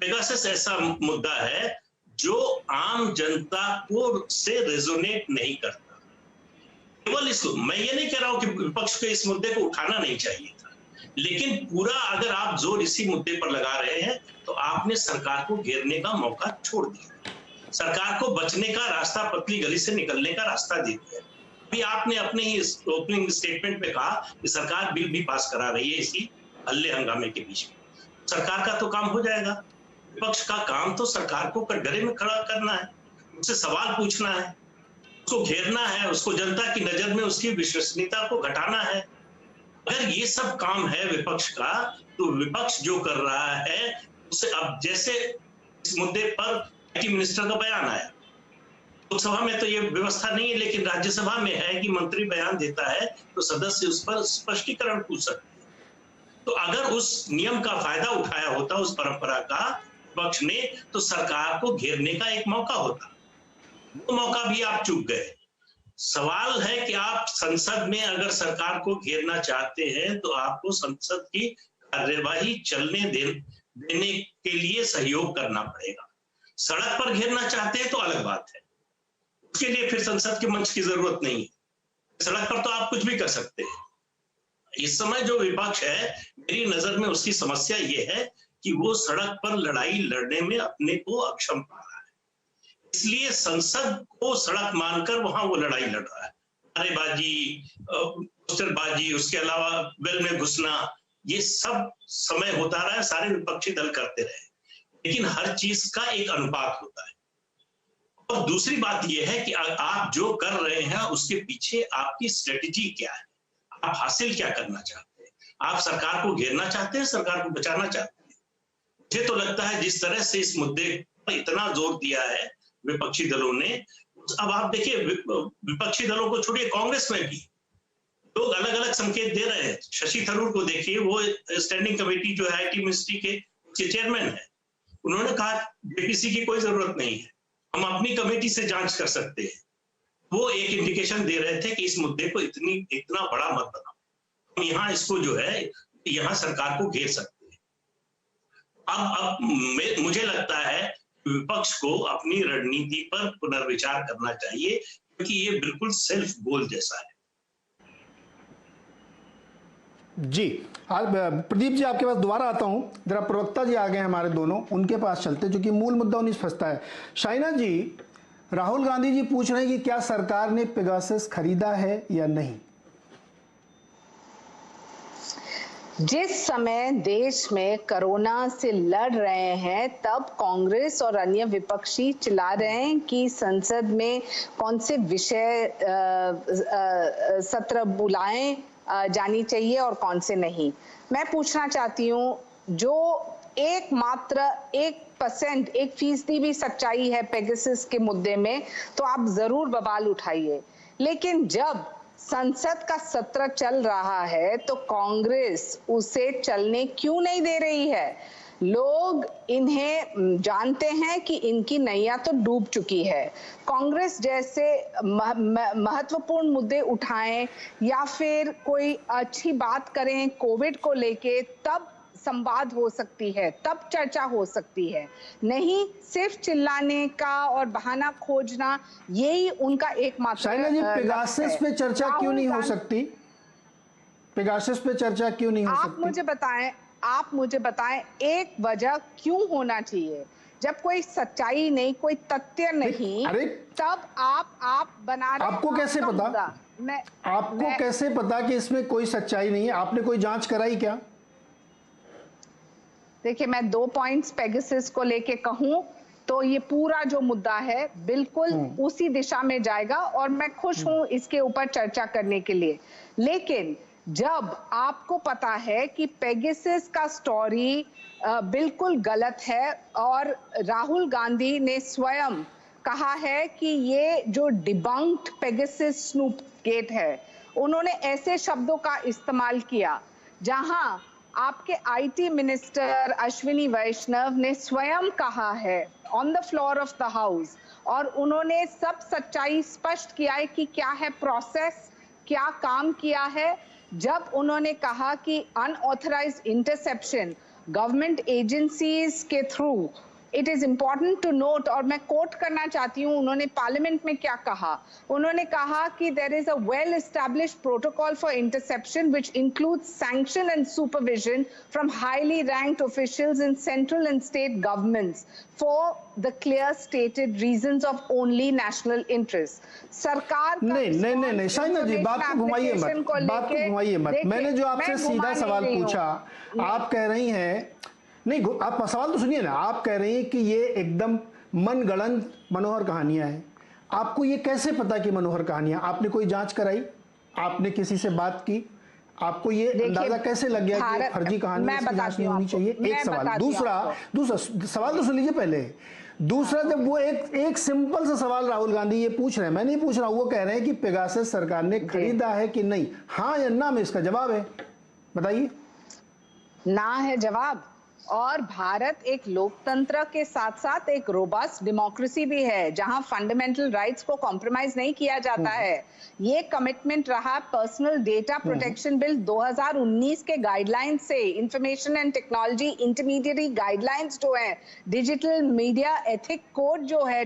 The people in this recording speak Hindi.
पेगासस ऐसा मुद्दा है जो आम जनता को से रेजोनेट नहीं करता। केवल इसको मैं ये नहीं कह रहा हूं कि विपक्ष को इस मुद्दे को उठाना नहीं चाहिए था, लेकिन पूरा अगर आप जोर इसी मुद्दे पर लगा रहे हैं तो आपने सरकार को घेरने का मौका छोड़ दिया, सरकार को बचने का रास्ता, पतली गली से निकलने का रास्ता दे दिया। अभी आपने अपने ही ओपनिंग स्टेटमेंट में कहा कि सरकार बिल भी पास करा रही है इसी हल्ले हंगामे के बीच में। सरकार का तो काम हो जाएगा, विपक्ष का काम तो सरकार को कटघरे में खड़ा करना है, उससे सवाल पूछना है, उसको घेरना है, उसको जनता की नजर में उसकी विश्वसनीयता को घटाना है। अगर ये सब काम है विपक्ष का, तो विपक्ष जो कर रहा है उसे, अब जैसे इस मुद्दे पर आईटी मिनिस्टर का बयान आया, लोकसभा में तो ये व्यवस्था नहीं है, लेकिन राज्यसभा में है कि मंत्री बयान देता है तो सदस्य उस पर स्पष्टीकरण पूछ सकते हैं। तो अगर उस नियम का फायदा उठाया होता, उस परंपरा का विपक्ष ने, तो सरकार को घेरने का एक मौका होता, वो मौका भी आप चूक गए। सवाल है कि आप संसद में अगर सरकार को घेरना चाहते हैं तो आपको संसद की कार्यवाही चलने देने के लिए सहयोग करना पड़ेगा। सड़क पर घेरना चाहते हैं तो अलग बात है, उसके लिए फिर संसद के मंच की जरूरत नहीं है, सड़क पर तो आप कुछ भी कर सकते हैं। इस समय जो विपक्ष है, मेरी नजर में उसकी समस्या ये है कि वो सड़क पर लड़ाई लड़ने में अपने को अक्षम पा रहा है, इसलिए संसद को सड़क मानकर वहां वो लड़ाई लड़ रहा है। नारेबाजी, पोस्टरबाजी, उसके अलावा वेल में घुसना, ये सब समय होता रहा है, सारे विपक्षी दल करते रहे, लेकिन हर चीज का एक अनुपात होता है। और दूसरी बात यह है कि आप जो कर रहे हैं उसके पीछे आपकी स्ट्रेटेजी क्या है, आप हासिल क्या करना चाहते हैं। आप सरकार को घेरना चाहते हैं, सरकार को बचाना चाहते हैं। मुझे तो लगता है जिस तरह से इस मुद्दे पर इतना जोर दिया है विपक्षी दलों ने, अब आप देखिए विपक्षी दलों को छोड़िए, कांग्रेस में भी लोग अलग अलग संकेत दे रहे हैं। शशि थरूर को देखिए, वो स्टैंडिंग कमेटी जो है आईटी मिनिस्ट्री के चेयरमैन है, उन्होंने कहा जेपीसी की कोई जरूरत नहीं है, हम अपनी कमेटी से जांच कर सकते हैं। वो एक इंडिकेशन दे रहे थे कि इस मुद्दे को इतना बड़ा मत बनाओ, हम यहाँ इसको जो है यहाँ सरकार को घेर सकते हैं। अब मुझे लगता है विपक्ष को अपनी रणनीति पर पुनर्विचार करना चाहिए, क्योंकि ये बिल्कुल सेल्फ गोल जैसा है। जी, प्रदीप जी आपके पास दोबारा आता हूं, जरा प्रवक्ता जी आ गए हमारे दोनों, उनके पास चलते, जो कि मूल मुद्दा उन्हीं फंसता है। शाइना जी, राहुल गांधी जी पूछ रहे हैं कि क्या सरकार ने पेगासस खरीदा है या नहीं। जिस समय देश में कोरोना से लड़ रहे हैं, तब कांग्रेस और अन्य विपक्षी चिल्ला रहे हैं कि संसद में कौन से विषय सत्र बुलाएं जानी चाहिए और कौन से नहीं। मैं पूछना चाहती हूँ, जो एकमात्र 1% 1% भी सच्चाई है पेगासस के मुद्दे में, तो आप जरूर बवाल उठाइए, लेकिन जब संसद का सत्र चल रहा है तो कांग्रेस उसे चलने क्यों नहीं दे रही है। लोग इन्हें जानते हैं कि इनकी नैया तो डूब चुकी है। कांग्रेस जैसे महत्वपूर्ण मुद्दे उठाएं या फिर कोई अच्छी बात करें कोविड को लेके, तब संवाद हो सकती है, तब चर्चा हो सकती है, नहीं सिर्फ चिल्लाने का और बहाना खोजना, यही उनका एकमात्र। शाइना जी, पेगासस पे चर्चा क्यों नहीं हो सकती? पेगासस पे चर्चा क्यों नहीं हो सकती? आप मुझे बताएं एक वजह क्यों होना चाहिए। जब कोई सच्चाई नहीं, कोई तथ्य नहीं, तब आप बना रहे। आपको कैसे पता? आपको कैसे पता कि इसमें कोई सच्चाई नहीं है? आपने कोई जांच कराई क्या? देखिए, मैं 2 पॉइंट्स पेगासस को लेके कहूं तो ये पूरा जो मुद्दा है बिल्कुल उसी दिशा में जाएगा और मैं खुश हूं इसके ऊपर चर्चा करने के लिए। लेकिन जब आपको पता है कि पेगासस का स्टोरी बिल्कुल गलत है और राहुल गांधी ने स्वयं कहा है कि ये जो डिबंक्ड पेगासस स्नूपगेट है, उन्होंने ऐसे शब्दों का इस्तेमाल किया जहां आपके आईटी मिनिस्टर अश्विनी वैष्णव ने स्वयं कहा है on the floor of the house, और उन्होंने सब सच्चाई स्पष्ट किया है कि क्या है प्रोसेस, क्या काम किया है। जब उन्होंने कहा कि अनऑथराइज्ड इंटरसेप्शन गवर्नमेंट एजेंसीज के through it is important to note, और मैं कोट करना चाहती हूँ उन्होंने पार्लियामेंट में क्या कहा। उन्होंने कहा कि there is a well established protocol for interception which includes sanction and supervision from highly ranked officials in central and state governments for the clear stated reasons of only national interest. सरकार का नहीं शाइना जी, बात को घुमाइए मत, मैंने जो आपसे सीधा सवाल पूछा, आप कह रही हैं, नहीं आप सवाल तो सुनिए ना, आप कह रही हैं कि ये एकदम मनगढ़ंत मनोहर कहानियां हैं। आपको ये कैसे पता कि मनोहर कहानियां? आपने कोई जांच कराई? आपने किसी से बात की? आपको ये अंदाजा कैसे लग गया कि फर्जी कहानी इसकी जांच नहीं होनी चाहिए? एक सवाल। दूसरा सवाल तो सुन लीजिए पहले। दूसरा, जब वो एक सिंपल सा सवाल राहुल गांधी ये पूछ रहे हैं, मैं नहीं पूछ रहा, वो कह रहे हैं कि पेगासस सरकार ने खरीदा है कि नहीं, हाँ या ना में इसका जवाब है, बताइए। ना है जवाब। और भारत एक लोकतंत्र के साथ साथ एक रोबस्ट डेमोक्रेसी भी है जहां फंडामेंटल राइट्स को कॉम्प्रोमाइज नहीं किया जाता है। ये कमिटमेंट रहा पर्सनल डेटा प्रोटेक्शन बिल 2019 के गाइडलाइंस से, information and technology intermediate guidelines जो है, डिजिटल मीडिया एथिक कोड जो है